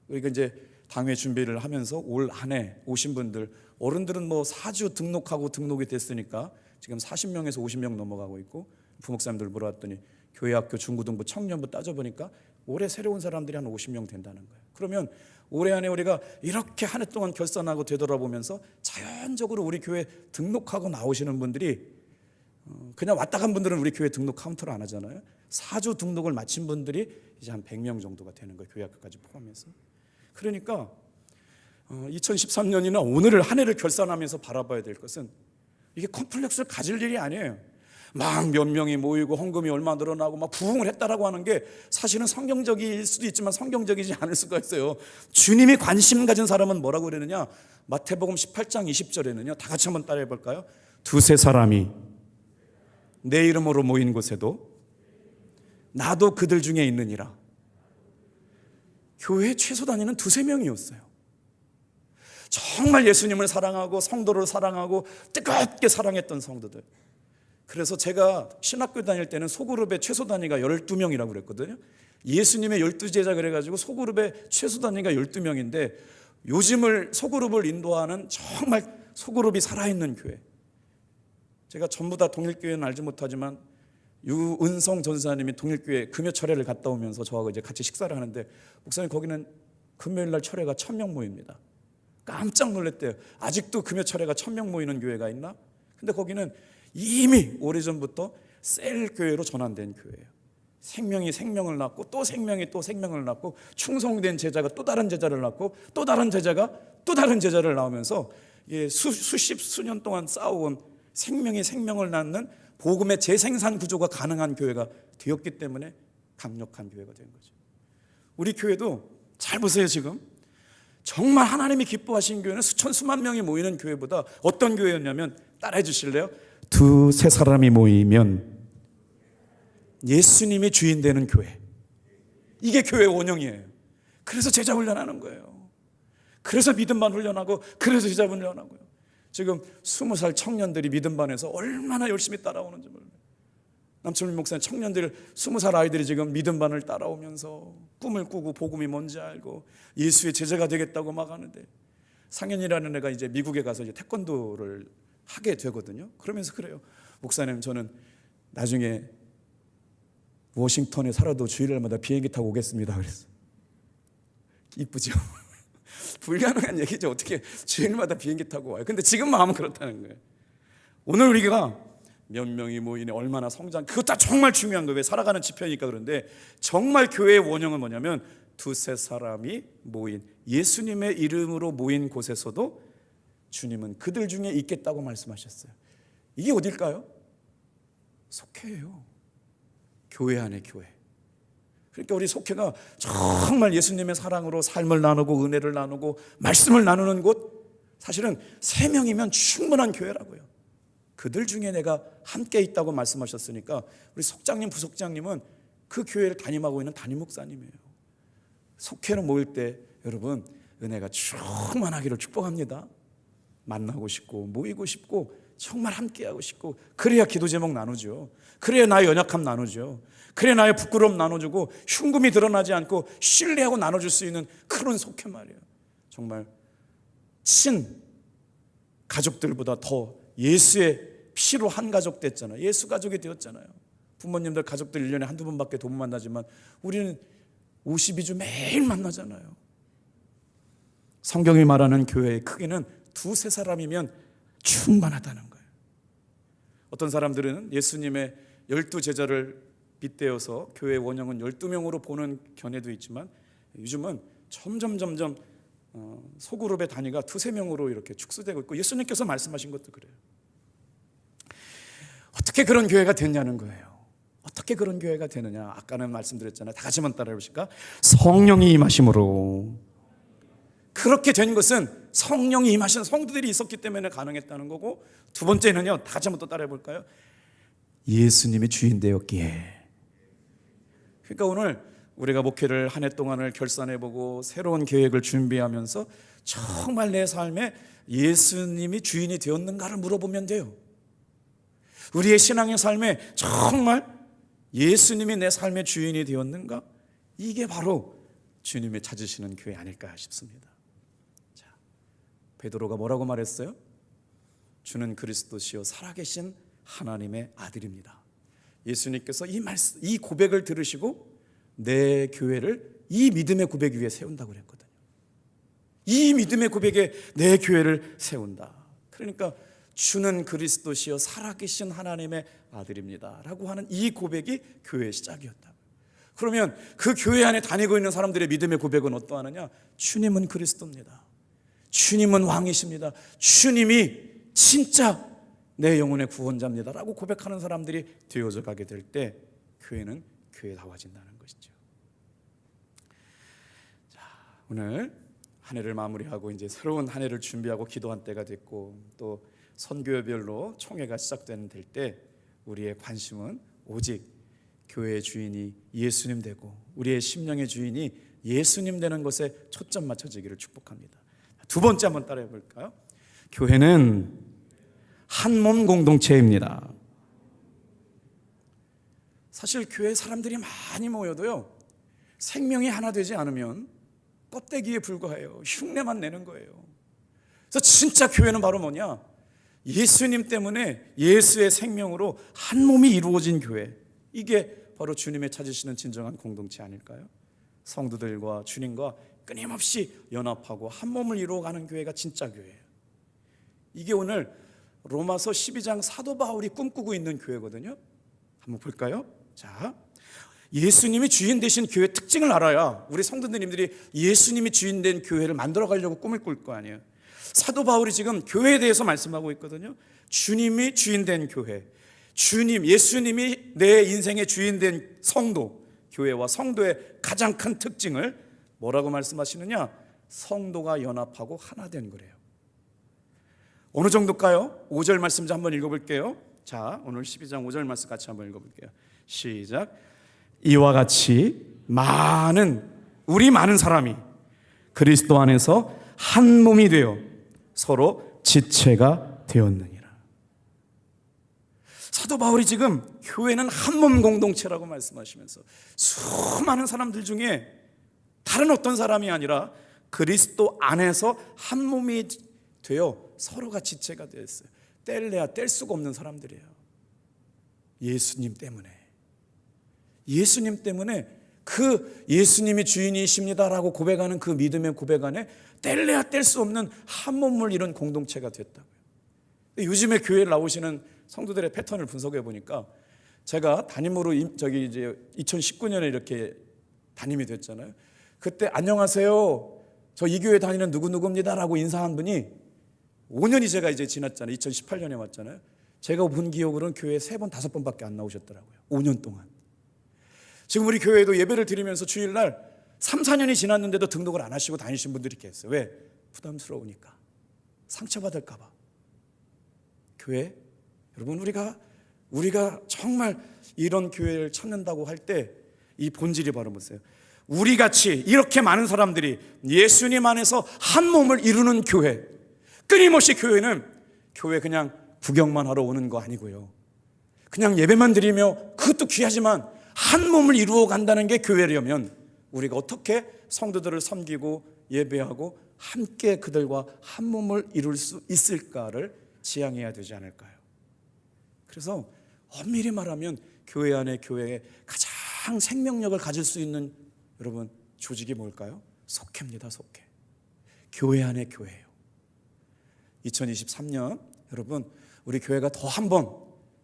우리가 이제 당회 준비를 하면서 올 한 해 오신 분들, 어른들은 뭐 4주 등록하고 등록이 됐으니까 지금 40명에서 50명 넘어가고 있고, 부목사님들 물어봤더니 교회, 학교, 중고등부, 청년부 따져보니까 올해 새로운 사람들이 한 50명 된다는 거예요. 그러면 올해 안에 우리가 이렇게 한 해 동안 결산하고 되돌아보면서 자연적으로 우리 교회 등록하고 나오시는 분들이, 그냥 왔다 간 분들은 우리 교회 등록 카운터를 안 하잖아요. 4주 등록을 마친 분들이 이제 한 100명 정도가 되는 거예요. 교회 학교까지 포함해서. 그러니까 2013년이나 오늘을 한 해를 결산하면서 바라봐야 될 것은, 이게 컴플렉스를 가질 일이 아니에요. 막 몇 명이 모이고 헌금이 얼마 늘어나고 막 부흥을 했다라고 하는 게 사실은 성경적일 수도 있지만 성경적이지 않을 수가 있어요. 주님이 관심 가진 사람은 뭐라고 그러느냐, 마태복음 18장 20절에는요, 다 같이 한번 따라해 볼까요? 두세 사람이 내 이름으로 모인 곳에도 나도 그들 중에 있느니라. 교회 최소 단위는 두세 명이었어요. 정말 예수님을 사랑하고 성도를 사랑하고 뜨겁게 사랑했던 성도들. 그래서 제가 신학교 다닐 때는 소그룹의 최소 단위가 12명이라고 그랬거든요. 예수님의 12제자 그래가지고 소그룹의 최소 단위가 12명인데, 요즘을 소그룹을 인도하는 정말 소그룹이 살아있는 교회. 제가 전부 다 동일교회는 알지 못하지만 유은성 전사님이 동일교회 금요 철회를 갔다 오면서 저하고 이제 같이 식사를 하는데, 목사님 거기는 금요일 날 철회가 1000명 모입니다. 깜짝 놀랐대요. 아직도 금요 철회가 1000명 모이는 교회가 있나? 근데 거기는 이미 오래전부터 셀 교회로 전환된 교회예요. 생명이 생명을 낳고 또 생명이 또 생명을 낳고, 충성된 제자가 또 다른 제자를 낳고 또 다른 제자가 또 다른 제자를 낳으면서 수십 수년 동안 쌓아온 생명이 생명을 낳는 복음의 재생산 구조가 가능한 교회가 되었기 때문에 강력한 교회가 된 거죠. 우리 교회도 잘 보세요. 지금 정말 하나님이 기뻐하신 교회는 수천 수만 명이 모이는 교회보다 어떤 교회였냐면, 따라해 주실래요? 두세 사람이 모이면 예수님이 주인 되는 교회. 이게 교회 원형이에요. 그래서 제자 훈련하는 거예요. 그래서 믿음반 훈련하고, 그래서 제자 훈련하고요. 지금 20살 청년들이 믿음반에서 얼마나 열심히 따라오는지 몰라요. 남철민 목사님, 청년들 20살 아이들이 지금 믿음반을 따라오면서 꿈을 꾸고 복음이 뭔지 알고 예수의 제자가 되겠다고 막 하는데, 상현이라는 애가 이제 미국에 가서 이제 태권도를 하게 되거든요. 그러면서 그래요. 목사님, 저는 나중에 워싱턴에 살아도 주일날마다 비행기 타고 오겠습니다. 그랬어. 이쁘죠? 불가능한 얘기죠. 어떻게 주일마다 비행기 타고 와요. 근데 지금 마음은 그렇다는 거예요. 오늘 우리가 몇 명이 모이네, 얼마나 성장, 그것 다 정말 중요한 거예요. 왜? 살아가는 지표니까. 그런데 정말 교회의 원형은 뭐냐면, 두세 사람이 모인, 예수님의 이름으로 모인 곳에서도 주님은 그들 중에 있겠다고 말씀하셨어요. 이게 어딜까요? 속회예요. 교회 안에 교회. 그러니까 우리 속회가 정말 예수님의 사랑으로 삶을 나누고 은혜를 나누고 말씀을 나누는 곳, 사실은 3명이면 충분한 교회라고요. 그들 중에 내가 함께 있다고 말씀하셨으니까, 우리 속장님, 부속장님은 그 교회를 담임하고 있는 담임 목사님이에요. 속회로 모일 때 여러분 은혜가 충만하기를 축복합니다. 만나고 싶고 모이고 싶고 정말 함께하고 싶고, 그래야 기도 제목 나누죠. 그래야 나의 연약함 나누죠. 그래야 나의 부끄러움 나눠주고 흉금이 드러나지 않고 신뢰하고 나눠줄 수 있는 그런 속회 말이에요. 정말 친 가족들보다 더 예수의 피로 한 가족 됐잖아요. 예수 가족이 되었잖아요. 부모님들 가족들 1년에 한두 번밖에 못 만나지만 우리는 52주 매일 만나잖아요. 성경이 말하는 교회의 크기는 두세 사람이면 충만하다는 거예요. 어떤 사람들은 예수님의 12제자를 빗대어서 교회 원형은 12명으로 보는 견해도 있지만, 요즘은 점점 소그룹의 단위가 두세 명으로 이렇게 축소되고 있고, 예수님께서 말씀하신 것도 그래요. 어떻게 그런 교회가 됐냐는 거예요. 어떻게 그런 교회가 되느냐? 아까는 말씀드렸잖아요. 다 같이 한번 따라해 보실까? 성령이 임하심으로. 그렇게 된 것은 성령이 임하신 성도들이 있었기 때문에 가능했다는 거고, 두 번째는요, 다 같이 한번 또 따라해 볼까요? 예수님이 주인 되었기에. 그러니까 오늘 우리가 목회를 한 해 동안을 결산해보고 새로운 계획을 준비하면서 정말 내 삶에 예수님이 주인이 되었는가를 물어보면 돼요. 우리의 신앙의 삶에 정말 예수님이 내 삶의 주인이 되었는가? 이게 바로 주님이 찾으시는 교회 아닐까 싶습니다. 자, 베드로가 뭐라고 말했어요? 주는 그리스도시요 살아계신 하나님의 아들입니다. 예수님께서 이 고백을 들으시고 내 교회를 이 믿음의 고백 위에 세운다고 그랬거든요. 이 믿음의 고백에 내 교회를 세운다. 그러니까 주는 그리스도시요 살아계신 하나님의 아들입니다 라고 하는 이 고백이 교회의 시작이었다. 그러면 그 교회 안에 다니고 있는 사람들의 믿음의 고백은 어떠하느냐? 주님은 그리스도입니다. 주님은 왕이십니다. 주님이 진짜 내 영혼의 구원자입니다 라고 고백하는 사람들이 되어져 가게 될 때 교회는 교회다워진다는 것이죠. 자, 오늘 한 해를 마무리하고 이제 새로운 한 해를 준비하고 기도한 때가 됐고, 또 선교회별로 총회가 시작될 때 우리의 관심은 오직 교회의 주인이 예수님 되고 우리의 심령의 주인이 예수님 되는 것에 초점 맞춰지기를 축복합니다. 두 번째 한번 따라해 볼까요? 교회는 한 몸 공동체입니다. 사실 교회 사람들이 많이 모여도요, 생명이 하나 되지 않으면 껍데기에 불과해요. 흉내만 내는 거예요. 그래서 진짜 교회는 바로 뭐냐? 예수님 때문에 예수의 생명으로 한 몸이 이루어진 교회. 이게 바로 주님의 찾으시는 진정한 공동체 아닐까요? 성도들과 주님과 끊임없이 연합하고 한 몸을 이루어가는 교회가 진짜 교회예요. 이게 오늘 로마서 12장 사도 바울이 꿈꾸고 있는 교회거든요. 한번 볼까요? 자, 예수님이 주인 되신 교회 특징을 알아야 우리 성도님들이 예수님이 주인 된 교회를 만들어 가려고 꿈을 꿀 거 아니에요. 사도 바울이 지금 교회에 대해서 말씀하고 있거든요. 주님이 주인 된 교회, 주님, 예수님이 내 인생의 주인 된 성도, 교회와 성도의 가장 큰 특징을 뭐라고 말씀하시느냐? 성도가 연합하고 하나 된 거래요. 어느 정도일까요? 5절 말씀 좀 한번 읽어볼게요. 자, 오늘 12장 5절 말씀 같이 한번 읽어볼게요. 시작. 이와 같이 우리 많은 사람이 그리스도 안에서 한 몸이 되어 서로 지체가 되었느니라. 사도 바울이 지금 교회는 한 몸 공동체라고 말씀하시면서 수많은 사람들 중에 다른 어떤 사람이 아니라 그리스도 안에서 한 몸이 되어 서로가 지체가 되었어요. 뗄래야 뗄 수가 없는 사람들이에요. 예수님 때문에 그 예수님이 주인이십니다라고 고백하는 그 믿음의 고백 안에 뗄래야 뗄 수 없는 한 몸을 이룬 공동체가 됐다고요. 요즘에 교회에 나오시는 성도들의 패턴을 분석해 보니까, 제가 담임으로 이제 2019년에 이렇게 담임이 됐잖아요. 그때 안녕하세요, 저 이 교회 다니는 누구누구입니다라고 인사한 분이 5년이 제가 이제 지났잖아요. 2018년에 왔잖아요. 제가 본 기억으로는 교회에 3번, 5번밖에 안 나오셨더라고요. 5년 동안. 지금 우리 교회에도 예배를 드리면서 주일날 3, 4년이 지났는데도 등록을 안 하시고 다니신 분들이 계세요. 왜? 부담스러우니까. 상처받을까 봐. 교회, 여러분, 우리가 정말 이런 교회를 찾는다고 할 때 이 본질이 바로 뭐예요? 우리같이 이렇게 많은 사람들이 예수님 안에서 한 몸을 이루는 교회, 끊임없이 교회는 교회 그냥 구경만 하러 오는 거 아니고요, 그냥 예배만 드리며 그것도 귀하지만 한 몸을 이루어 간다는 게 교회라면 우리가 어떻게 성도들을 섬기고 예배하고 함께 그들과 한 몸을 이룰 수 있을까를 지향해야 되지 않을까요? 그래서 엄밀히 말하면 교회 안에 교회에 가장 생명력을 가질 수 있는 여러분 조직이 뭘까요? 속회입니다. 속회. 교회 안에 교회예요. 2023년 여러분 우리 교회가 더 한 번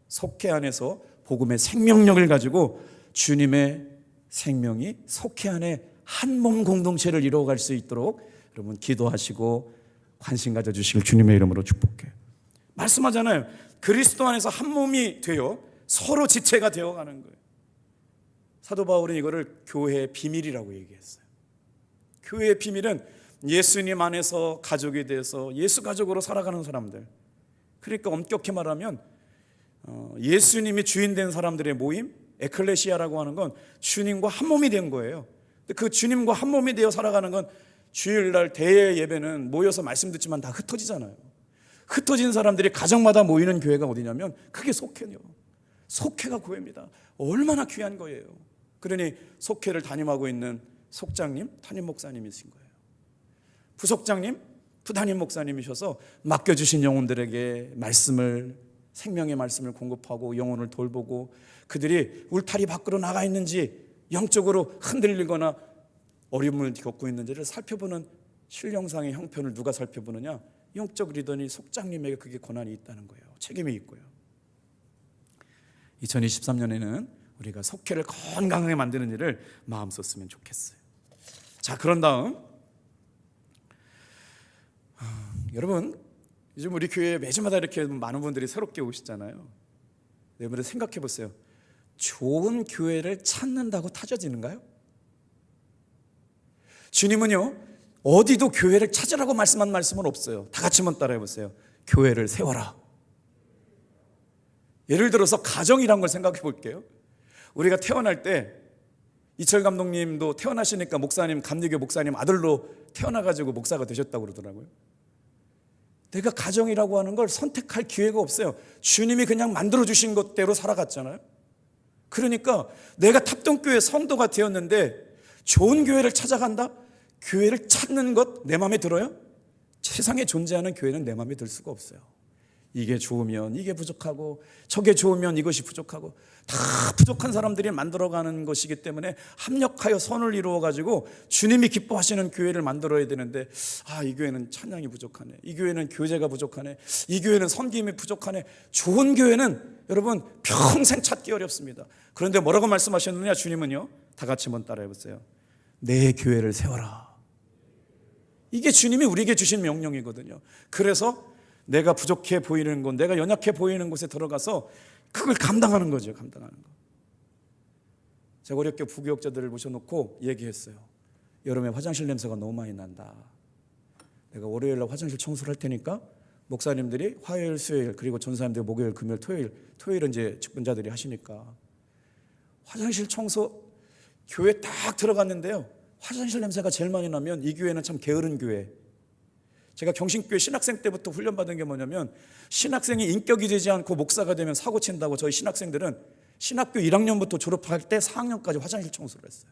속회 안에서 복음의 생명력을 가지고 주님의 생명이 속회 안에 한 몸 공동체를 이루어갈 수 있도록 여러분 기도하시고 관심 가져주시길 주님의 이름으로 축복해요. 말씀하잖아요. 그리스도 안에서 한 몸이 되어 서로 지체가 되어가는 거예요. 사도 바울은 이거를 교회의 비밀이라고 얘기했어요. 교회의 비밀은 예수님 안에서 가족이 돼서 예수 가족으로 살아가는 사람들. 그러니까 엄격히 말하면 예수님이 주인 된 사람들의 모임, 에클레시아라고 하는 건 주님과 한 몸이 된 거예요. 그 주님과 한 몸이 되어 살아가는 건 주일날 대회 예배는 모여서 말씀 듣지만 다 흩어지잖아요. 흩어진 사람들이 가정마다 모이는 교회가 어디냐면 그게 속회요. 속회가 교회입니다. 얼마나 귀한 거예요. 그러니 속회를 담임하고 있는 속장님, 담임 목사님이신 거예요. 부속장님, 부담임 목사님이셔서 맡겨주신 영혼들에게 말씀을, 생명의 말씀을 공급하고 영혼을 돌보고 그들이 울타리 밖으로 나가 있는지 영적으로 흔들리거나 어려움을 겪고 있는지를 살펴보는 신령상의 형편을 누가 살펴보느냐? 영적 리더니 속장님에게 그게 권한이 있다는 거예요. 책임이 있고요. 2023년에는 우리가 속회를 건강하게 만드는 일을 마음 썼으면 좋겠어요. 자, 그런 다음 여러분 요즘 우리 교회에 매주마다 이렇게 많은 분들이 새롭게 오시잖아요. 여러분 생각해 보세요. 좋은 교회를 찾는다고 타져지는가요? 주님은요 어디도 교회를 찾으라고 말씀한 말씀은 없어요. 다 같이 한번 따라해 보세요. 교회를 세워라. 예를 들어서 가정이란 걸 생각해 볼게요. 우리가 태어날 때 이철 감독님도 태어나시니까 목사님, 감리교 목사님 아들로 태어나가지고 목사가 되셨다고 그러더라고요. 내가 가정이라고 하는 걸 선택할 기회가 없어요. 주님이 그냥 만들어주신 것대로 살아갔잖아요. 그러니까 내가 탑동교회 성도가 되었는데 좋은 교회를 찾아간다? 교회를 찾는 것 내 마음에 들어요? 세상에 존재하는 교회는 내 마음에 들 수가 없어요. 이게 좋으면 이게 부족하고 저게 좋으면 이것이 부족하고 다 부족한 사람들이 만들어가는 것이기 때문에 합력하여 선을 이루어가지고 주님이 기뻐하시는 교회를 만들어야 되는데 이 교회는 찬양이 부족하네, 이 교회는 교제가 부족하네, 이 교회는 섬김이 부족하네. 좋은 교회는 여러분 평생 찾기 어렵습니다. 그런데 뭐라고 말씀하셨느냐? 주님은요 다 같이 한번 따라해보세요. 내 교회를 세워라. 이게 주님이 우리에게 주신 명령이거든요. 그래서 내가 부족해 보이는 곳, 내가 연약해 보이는 곳에 들어가서 그걸 감당하는 거죠. 감당하는 거. 제가 어렵게 부교역자들을 모셔놓고 얘기했어요. 여름에 화장실 냄새가 너무 많이 난다. 내가 월요일날 화장실 청소를 할 테니까 목사님들이 화요일, 수요일, 그리고 전사님들이 목요일, 금요일, 토요일은 이제 직분자들이 하시니까 화장실 청소 교회 딱 들어갔는데요. 화장실 냄새가 제일 많이 나면 이 교회는 참 게으른 교회. 제가 경신교회 신학생 때부터 훈련받은 게 뭐냐면 신학생이 인격이 되지 않고 목사가 되면 사고 친다고 저희 신학생들은 신학교 1학년부터 졸업할 때 4학년까지 화장실 청소를 했어요.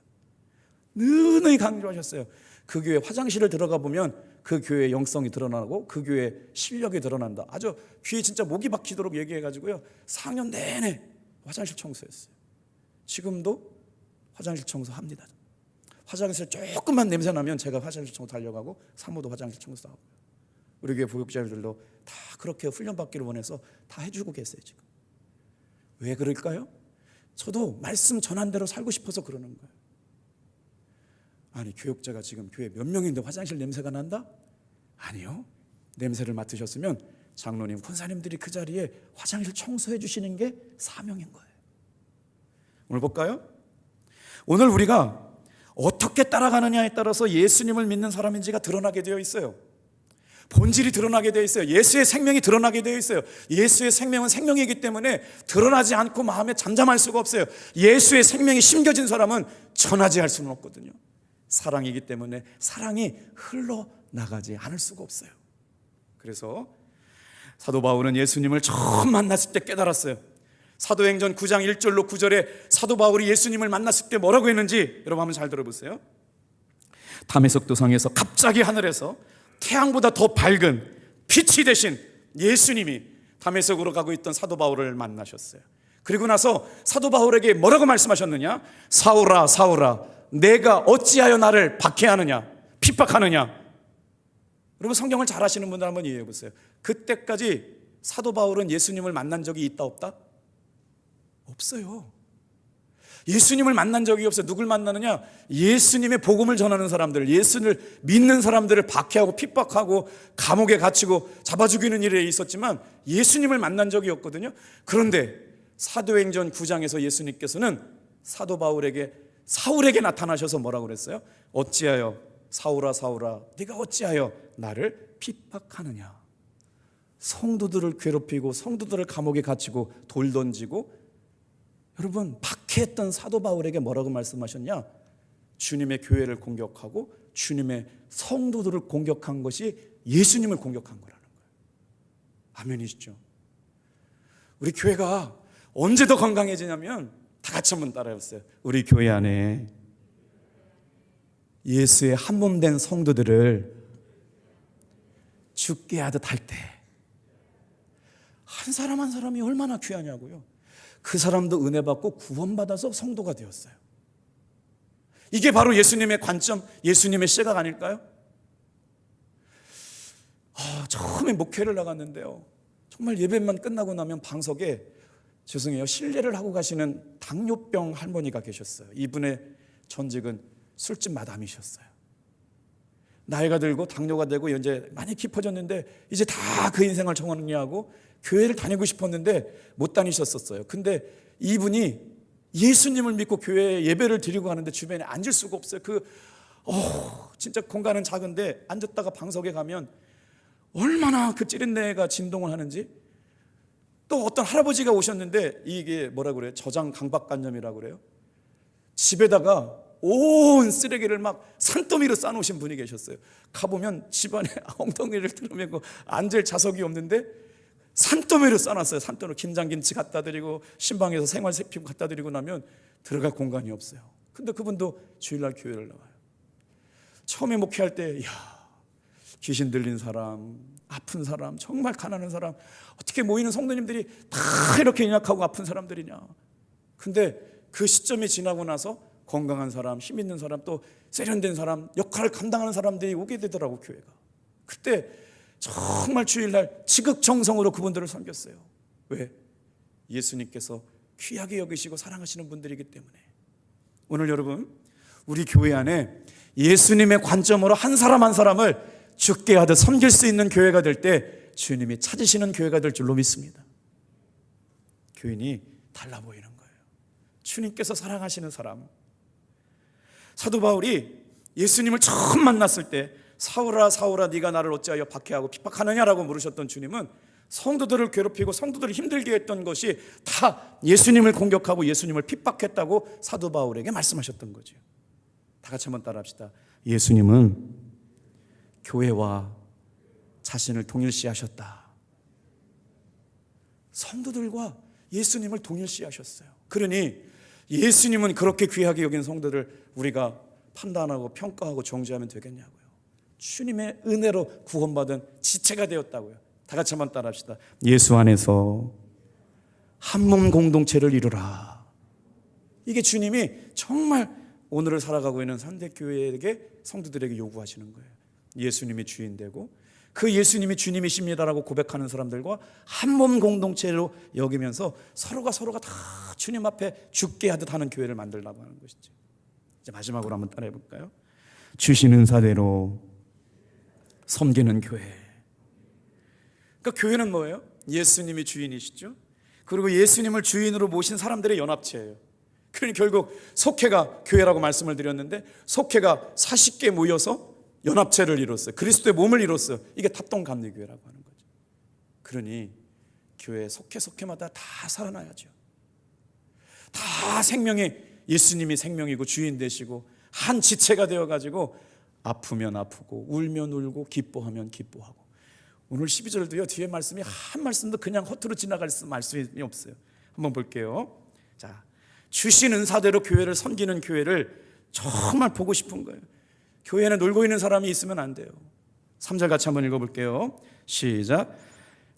능히 강조하셨어요. 그 교회 화장실을 들어가 보면 그 교회의 영성이 드러나고 그 교회의 실력이 드러난다. 아주 귀에 진짜 목이 박히도록 얘기해가지고요 4학년 내내 화장실 청소했어요. 지금도 화장실 청소합니다. 화장실 조금만 냄새 나면 제가 화장실 청소 달려가고 사모도 화장실 청소하고 우리 교회 부역자들도 다 그렇게 훈련받기를 원해서 다 해주고 계세요. 지금 왜 그럴까요? 저도 말씀 전한 대로 살고 싶어서 그러는 거예요. 아니 교역자가 지금 교회 몇 명인데 화장실 냄새가 난다? 아니요. 냄새를 맡으셨으면 장로님, 권사님들이 그 자리에 화장실 청소해 주시는 게 사명인 거예요. 오늘 볼까요? 오늘 우리가 어떻게 따라가느냐에 따라서 예수님을 믿는 사람인지가 드러나게 되어 있어요. 본질이 드러나게 되어 있어요. 예수의 생명이 드러나게 되어 있어요. 예수의 생명은 생명이기 때문에 드러나지 않고 마음에 잠잠할 수가 없어요. 예수의 생명이 심겨진 사람은 전하지 할 수는 없거든요. 사랑이기 때문에 사랑이 흘러나가지 않을 수가 없어요. 그래서 사도 바울은 예수님을 처음 만났을 때 깨달았어요. 사도행전 9장 1절로 9절에 사도 바울이 예수님을 만났을 때 뭐라고 했는지 여러분 한번 잘 들어보세요. 다메섹 도상에서 갑자기 하늘에서 태양보다 더 밝은 빛이 되신 예수님이 다메섹으로 가고 있던 사도 바울을 만나셨어요. 그리고 나서 사도 바울에게 뭐라고 말씀하셨느냐? 사울아 사울아 내가 어찌하여 나를 박해하느냐 핍박하느냐. 여러분 성경을 잘 아시는 분들 한번 이해해 보세요. 그때까지 사도 바울은 예수님을 만난 적이 있다 없다? 없어요. 예수님을 만난 적이 없어요. 누굴 만나느냐? 예수님의 복음을 전하는 사람들, 예수를 믿는 사람들을 박해하고 핍박하고 감옥에 갇히고 잡아 죽이는 일에 있었지만 예수님을 만난 적이 없거든요. 그런데 사도행전 9장에서 예수님께서는 사도 바울에게 사울에게 나타나셔서 뭐라고 그랬어요? 어찌하여 사울아 사울아 네가 어찌하여 나를 핍박하느냐. 성도들을 괴롭히고 성도들을 감옥에 갇히고 돌 던지고 여러분 박해했던 사도 바울에게 뭐라고 말씀하셨냐? 주님의 교회를 공격하고 주님의 성도들을 공격한 것이 예수님을 공격한 거라는 거예요. 아멘이시죠? 우리 교회가 언제 더 건강해지냐면 다 같이 한번 따라해보세요. 우리 교회 안에 예수의 한 몸 된 성도들을 죽게 하듯 할 때 한 사람 한 사람이 얼마나 귀하냐고요. 그 사람도 은혜 받고 구원받아서 성도가 되었어요. 이게 바로 예수님의 관점, 예수님의 시각 아닐까요? 처음에 목회를 나갔는데요, 정말 예배만 끝나고 나면 방석에 죄송해요 실례를 하고 가시는 당뇨병 할머니가 계셨어요. 이분의 전직은 술집 마담이셨어요. 나이가 들고 당뇨가 되고 이제 많이 깊어졌는데 이제 다 그 인생을 정리하고 교회를 다니고 싶었는데 못 다니셨었어요. 근데 이분이 예수님을 믿고 교회에 예배를 드리고 가는데 주변에 앉을 수가 없어요. 진짜 공간은 작은데 앉았다가 방석에 가면 얼마나 그 찌린내가 진동을 하는지. 또 어떤 할아버지가 오셨는데 이게 뭐라 그래요? 저장 강박관념이라고 그래요. 집에다가 온 쓰레기를 막 산더미로 싸놓으신 분이 계셨어요. 가보면 집안에 엉덩이를 틀어매고 앉을 좌석이 없는데 산더미로 싸놨어요. 산더미로 김장김치 갖다 드리고 신방에서 생활세품 갖다 드리고 나면 들어갈 공간이 없어요. 근데 그분도 주일날 교회를 나와요. 처음에 목회할 때 귀신 들린 사람, 아픈 사람, 정말 가난한 사람, 어떻게 모이는 성도님들이 다 이렇게 연약하고 아픈 사람들이냐. 근데 그 시점이 지나고 나서 건강한 사람, 힘 있는 사람, 또 세련된 사람, 역할을 감당하는 사람들이 오게 되더라고 교회가. 그때 정말 주일날 지극정성으로 그분들을 섬겼어요. 왜? 예수님께서 귀하게 여기시고 사랑하시는 분들이기 때문에. 오늘 여러분 우리 교회 안에 예수님의 관점으로 한 사람 한 사람을 죽게 하듯 섬길 수 있는 교회가 될 때 주님이 찾으시는 교회가 될 줄로 믿습니다. 교인이 달라 보이는 거예요. 주님께서 사랑하시는 사람. 사도 바울이 예수님을 처음 만났을 때 사울아 사울아 네가 나를 어찌하여 박해하고 핍박하느냐라고 물으셨던 주님은 성도들을 괴롭히고 성도들을 힘들게 했던 것이 다 예수님을 공격하고 예수님을 핍박했다고 사도 바울에게 말씀하셨던 거죠. 다 같이 한번 따라합시다. 예수님은 교회와 자신을 동일시하셨다. 성도들과 예수님을 동일시하셨어요. 그러니 예수님은 그렇게 귀하게 여긴 성도를 우리가 판단하고 평가하고 정죄하면 되겠냐고요. 주님의 은혜로 구원받은 지체가 되었다고요. 다 같이 한번 따라합시다. 예수 안에서 한 몸 공동체를 이루라. 이게 주님이 정말 오늘을 살아가고 있는 산대교회에게 성도들에게 요구하시는 거예요. 예수님이 주인 되고 그 예수님이 주님이십니다라고 고백하는 사람들과 한 몸 공동체로 여기면서 서로가 다 주님 앞에 죽게 하듯 하는 교회를 만들려고 하는 것이죠. 이제 마지막으로 한번 따라해 볼까요? 주신 은사대로 섬기는 교회. 그러니까 교회는 뭐예요? 예수님이 주인이시죠. 그리고 예수님을 주인으로 모신 사람들의 연합체예요. 그러니 결국 속회가 교회라고 말씀을 드렸는데 속회가 40개 모여서 연합체를 이뤘어요. 그리스도의 몸을 이뤘어요. 이게 탑동감리교회라고 하는 거죠. 그러니 교회 속해마다 다 살아나야죠. 다 생명이 예수님이 생명이고 주인 되시고 한 지체가 되어가지고 아프면 아프고 울면 울고 기뻐하면 기뻐하고. 오늘 12절도요 뒤에 말씀이 한 말씀도 그냥 허투루 지나갈 말씀이 없어요. 한번 볼게요. 자, 주신 은사대로 교회를 섬기는 교회를 정말 보고 싶은 거예요. 교회는 놀고 있는 사람이 있으면 안 돼요. 3절 같이 한번 읽어볼게요. 시작.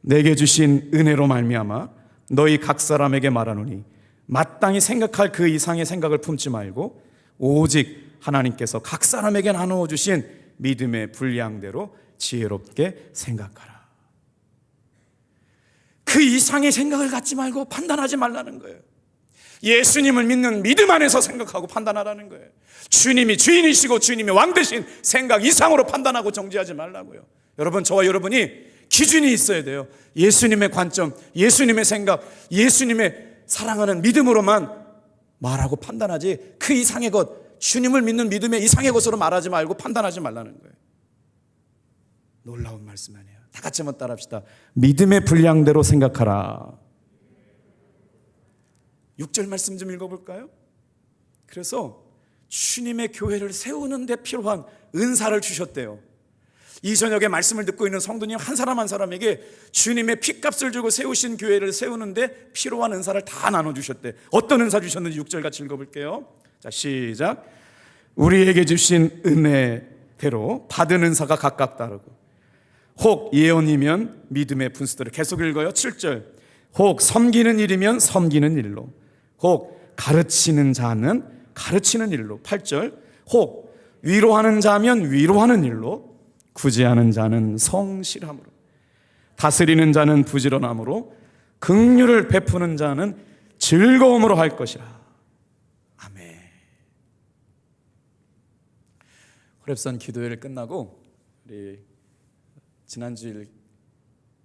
내게 주신 은혜로 말미암아 너희 각 사람에게 말하노니 마땅히 생각할 그 이상의 생각을 품지 말고 오직 하나님께서 각 사람에게 나누어 주신 믿음의 분량대로 지혜롭게 생각하라. 그 이상의 생각을 갖지 말고 판단하지 말라는 거예요. 예수님을 믿는 믿음 안에서 생각하고 판단하라는 거예요. 주님이 주인이시고 주님이 왕 되신 생각 이상으로 판단하고 정죄하지 말라고요. 여러분, 저와 여러분이 기준이 있어야 돼요. 예수님의 관점, 예수님의 생각, 예수님의 사랑하는 믿음으로만 말하고 판단하지 그 이상의 것, 주님을 믿는 믿음의 이상의 것으로 말하지 말고 판단하지 말라는 거예요. 놀라운 말씀 아니에요. 다 같이 한번 따라합시다. 믿음의 분량대로 생각하라. 6절 말씀 좀 읽어볼까요? 그래서 주님의 교회를 세우는 데 필요한 은사를 주셨대요. 이 저녁에 말씀을 듣고 있는 성도님 한 사람 한 사람에게 주님의 핏값을 주고 세우신 교회를 세우는데 필요한 은사를 다 나눠주셨대. 어떤 은사 주셨는지 6절 같이 읽어볼게요. 자, 시작. 우리에게 주신 은혜대로 받은 은사가 각각 다르고 혹 예언이면 믿음의 분수대로. 계속 읽어요. 7절. 혹 섬기는 일이면 섬기는 일로, 혹 가르치는 자는 가르치는 일로. 8절. 혹 위로하는 자면 위로하는 일로, 구제하는 자는 성실함으로, 다스리는 자는 부지런함으로, 긍휼을 베푸는 자는 즐거움으로 할 것이라. 아멘. 호렙산 기도회를 끝나고 우리 지난주일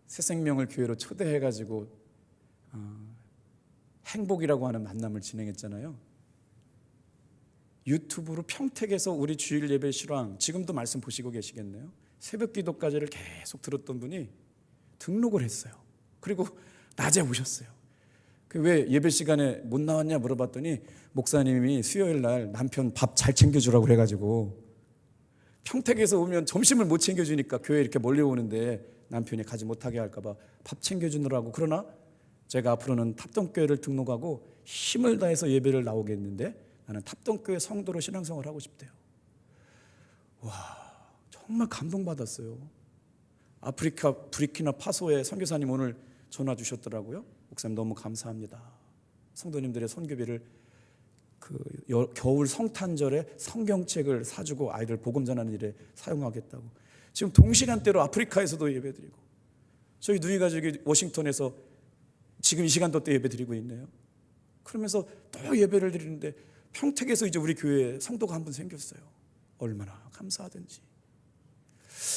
새생명을 교회로 초대해가지고 행복이라고 하는 만남을 진행했잖아요. 유튜브로 평택에서 우리 주일 예배 실황, 지금도 말씀 보시고 계시겠네요. 새벽 기도까지를 계속 들었던 분이 등록을 했어요. 그리고 낮에 오셨어요. 왜 예배 시간에 못 나왔냐 물어봤더니 목사님이 수요일 날 남편 밥 잘 챙겨주라고 그래가지고 평택에서 오면 점심을 못 챙겨주니까 교회 이렇게 멀리 오는데 남편이 가지 못하게 할까봐 밥 챙겨주느라고. 그러나 제가 앞으로는 탑동교회를 등록하고 힘을 다해서 예배를 나오겠는데 나는 탑동교회 성도로 신앙생활을 하고 싶대요. 와, 정말 감동받았어요. 아프리카 부르키나 파소의 선교사님 오늘 전화 주셨더라고요. 목사님 너무 감사합니다. 성도님들의 선교비를 겨울 성탄절에 성경책을 사주고 아이들 복음 전하는 일에 사용하겠다고. 지금 동시간대로 아프리카에서도 예배드리고, 저희 누이 가족이 워싱턴에서 지금 이 시간도 때 예배드리고 있네요. 그러면서 또 예배를 드리는데 평택에서 이제 우리 교회에 성도가 한 분 생겼어요. 얼마나 감사하든지.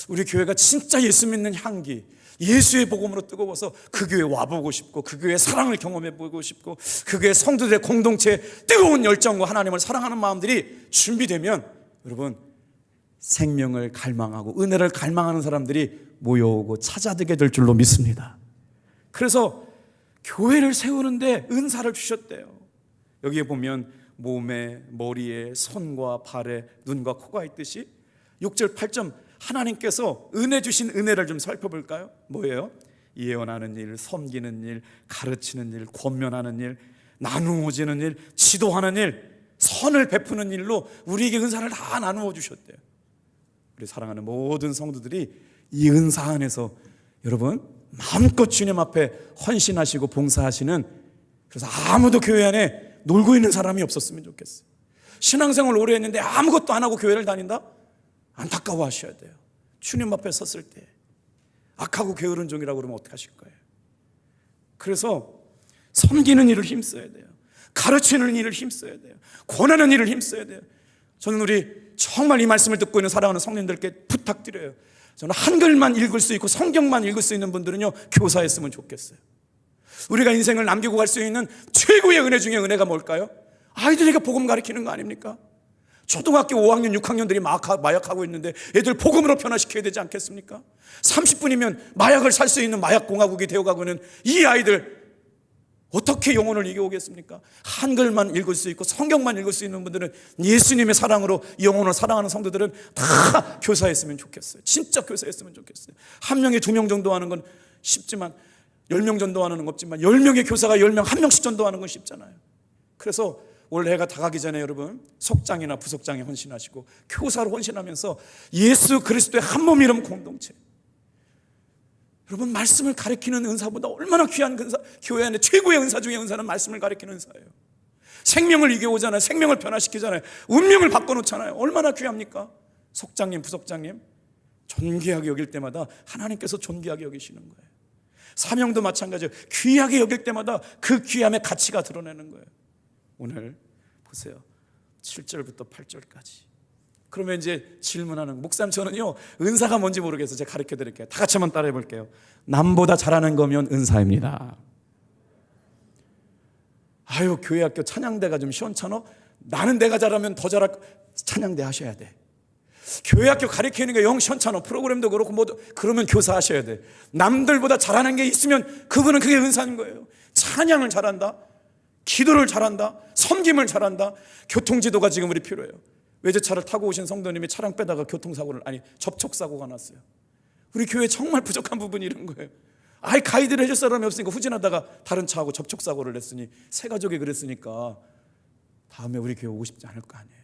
우리 교회가 진짜 예수 믿는 향기, 예수의 복음으로 뜨거워서 그 교회에 와보고 싶고 그 교회의 사랑을 경험해보고 싶고 그 교회 성도들의 공동체의 뜨거운 열정과 하나님을 사랑하는 마음들이 준비되면 여러분, 생명을 갈망하고 은혜를 갈망하는 사람들이 모여오고 찾아들게 될 줄로 믿습니다. 그래서 교회를 세우는데 은사를 주셨대요. 여기에 보면 몸에, 머리에, 손과 발에, 눈과 코가 있듯이 6절 8점 하나님께서 은혜 주신 은혜를 좀 살펴볼까요? 뭐예요? 예언하는 일, 섬기는 일, 가르치는 일, 권면하는 일, 나누어지는 일, 지도하는 일, 선을 베푸는 일로 우리에게 은사를 다 나누어 주셨대요. 우리 사랑하는 모든 성도들이 이 은사 안에서 여러분 마음껏 주님 앞에 헌신하시고 봉사하시는, 그래서 아무도 교회 안에 놀고 있는 사람이 없었으면 좋겠어요. 신앙생활 오래 했는데 아무것도 안 하고 교회를 다닌다? 안타까워 하셔야 돼요. 주님 앞에 섰을 때 악하고 게으른 종이라고 그러면 어떡하실 거예요? 그래서 섬기는 일을 힘써야 돼요. 가르치는 일을 힘써야 돼요. 권하는 일을 힘써야 돼요. 저는 우리 정말 이 말씀을 듣고 있는 사랑하는 성도님들께 부탁드려요. 저는 한글만 읽을 수 있고 성경만 읽을 수 있는 분들은요, 교사했으면 좋겠어요. 우리가 인생을 남기고 갈 수 있는 최고의 은혜 중에 은혜가 뭘까요? 아이들에게 복음 가르치는 거 아닙니까? 초등학교 5학년, 6학년들이 마약하고 있는데 애들 복음으로 변화시켜야 되지 않겠습니까? 30분이면 마약을 살 수 있는 마약공화국이 되어가고 있는 이 아이들 어떻게 영혼을 이겨오겠습니까? 한글만 읽을 수 있고 성경만 읽을 수 있는 분들은 예수님의 사랑으로 영혼을 사랑하는 성도들은 다 교사했으면 좋겠어요. 진짜 교사했으면 좋겠어요. 한 명에 2명 전도하는 건 쉽지만 10명 전도하는 건 없지만 10명의 교사가 10명, 한 명씩 전도하는 건 쉽잖아요. 그래서 올해가 다 가기 전에 여러분 속장이나 부속장에 헌신하시고 교사로 헌신하면서 예수 그리스도의 한 몸 이름 공동체, 여러분 말씀을 가르치는 은사보다 얼마나 귀한 은사, 교회 안에 최고의 은사 중에 은사는 말씀을 가르치는 은사예요. 생명을 이겨오잖아요. 생명을 변화시키잖아요. 운명을 바꿔놓잖아요. 얼마나 귀합니까? 속장님, 부속장님 존귀하게 여길 때마다 하나님께서 존귀하게 여기시는 거예요. 사명도 마찬가지예요. 귀하게 여길 때마다 그 귀함의 가치가 드러내는 거예요. 오늘 보세요. 7절부터 8절까지. 그러면 이제 질문하는, 목사님 저는요 은사가 뭔지 모르겠어요. 제가 가르쳐 드릴게요. 다 같이 한번 따라해 볼게요. 남보다 잘하는 거면 은사입니다. 아유, 교회 학교 찬양대가 좀 시원찮어? 나는 내가 잘하면 더 잘할, 찬양대 하셔야 돼. 교회 학교 가르치는 게 영 시원찮어. 프로그램도 그렇고 뭐도, 그러면 교사 하셔야 돼. 남들보다 잘하는 게 있으면 그분은 그게 은사인 거예요. 찬양을 잘한다, 기도를 잘한다, 섬김을 잘한다. 교통지도가 지금 우리 필요해요. 외제차를 타고 오신 성도님이 차량 빼다가 접촉사고가 났어요. 우리 교회 정말 부족한 부분이 이런 거예요. 아예 가이드를 해줄 사람이 없으니까 후진하다가 다른 차하고 접촉사고를 냈으니 새 가족이 그랬으니까 다음에 우리 교회 오고 싶지 않을 거 아니에요.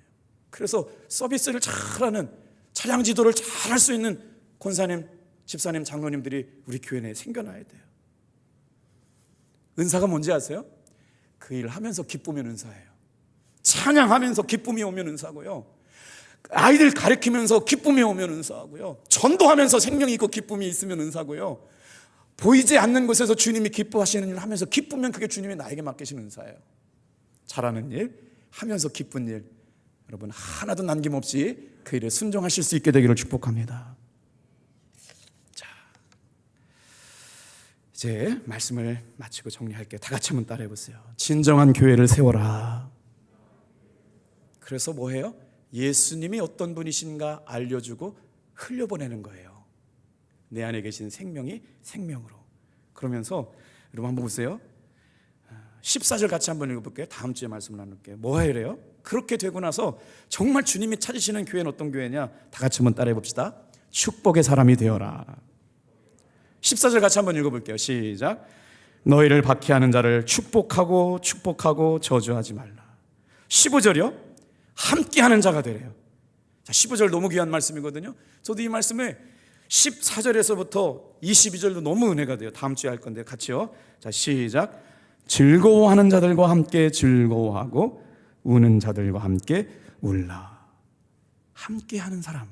그래서 서비스를 잘하는, 차량 지도를 잘할 수 있는 권사님, 집사님, 장로님들이 우리 교회 내에 생겨나야 돼요. 은사가 뭔지 아세요? 그 일을 하면서 기쁘면 은사예요. 찬양하면서 기쁨이 오면 은사고요. 아이들 가르치면서 기쁨이 오면 은사하고요. 전도하면서 생명이 있고 기쁨이 있으면 은사고요. 보이지 않는 곳에서 주님이 기뻐하시는 일을 하면서 기쁘면 그게 주님이 나에게 맡기시는 은사예요. 잘하는 일, 하면서 기쁜 일, 여러분 하나도 남김없이 그 일에 순종하실 수 있게 되기를 축복합니다. 자, 이제 말씀을 마치고 정리할게요. 다 같이 한번 따라해 보세요. 진정한 교회를 세워라. 그래서 뭐해요? 예수님이 어떤 분이신가 알려주고 흘려보내는 거예요. 내 안에 계신 생명이 생명으로. 그러면서 여러분 한번 보세요. 14절 같이 한번 읽어볼게요. 다음 주에 말씀을 나눌게요. 뭐 해래요? 그렇게 되고 나서 정말 주님이 찾으시는 교회는 어떤 교회냐? 다 같이 한번 따라해 봅시다. 축복의 사람이 되어라. 14절 같이 한번 읽어볼게요. 시작. 너희를 박해하는 자를 축복하고 축복하고 저주하지 말라. 15절이요. 함께하는 자가 되래요. 자, 15절 너무 귀한 말씀이거든요. 저도 이 말씀에 14절에서부터 22절도 너무 은혜가 돼요. 다음 주에 할 건데 같이요. 자, 시작. 즐거워하는 자들과 함께 즐거워하고 우는 자들과 함께 울라. 함께하는 사람.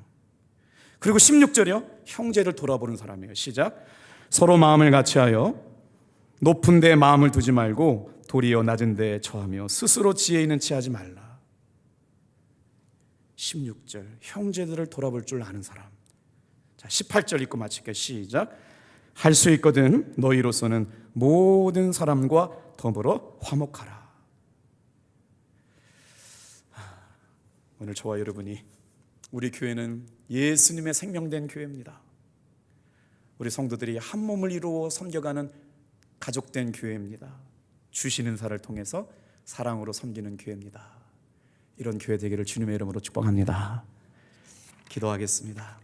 그리고 16절이요. 형제를 돌아보는 사람이에요. 시작. 서로 마음을 같이하여 높은 데 마음을 두지 말고 도리어 낮은 데 처하며 스스로 지혜 있는 체하지 말라. 16절 형제들을 돌아볼 줄 아는 사람. 자, 18절 읽고 마칠게요. 시작. 할 수 있거든 너희로서는 모든 사람과 더불어 화목하라. 오늘 저와 여러분이, 우리 교회는 예수님의 생명된 교회입니다. 우리 성도들이 한 몸을 이루어 섬겨가는 가족된 교회입니다. 주신 은사를 통해서 사랑으로 섬기는 교회입니다. 이런 교회 되기를 주님의 이름으로 축복합니다. 기도하겠습니다.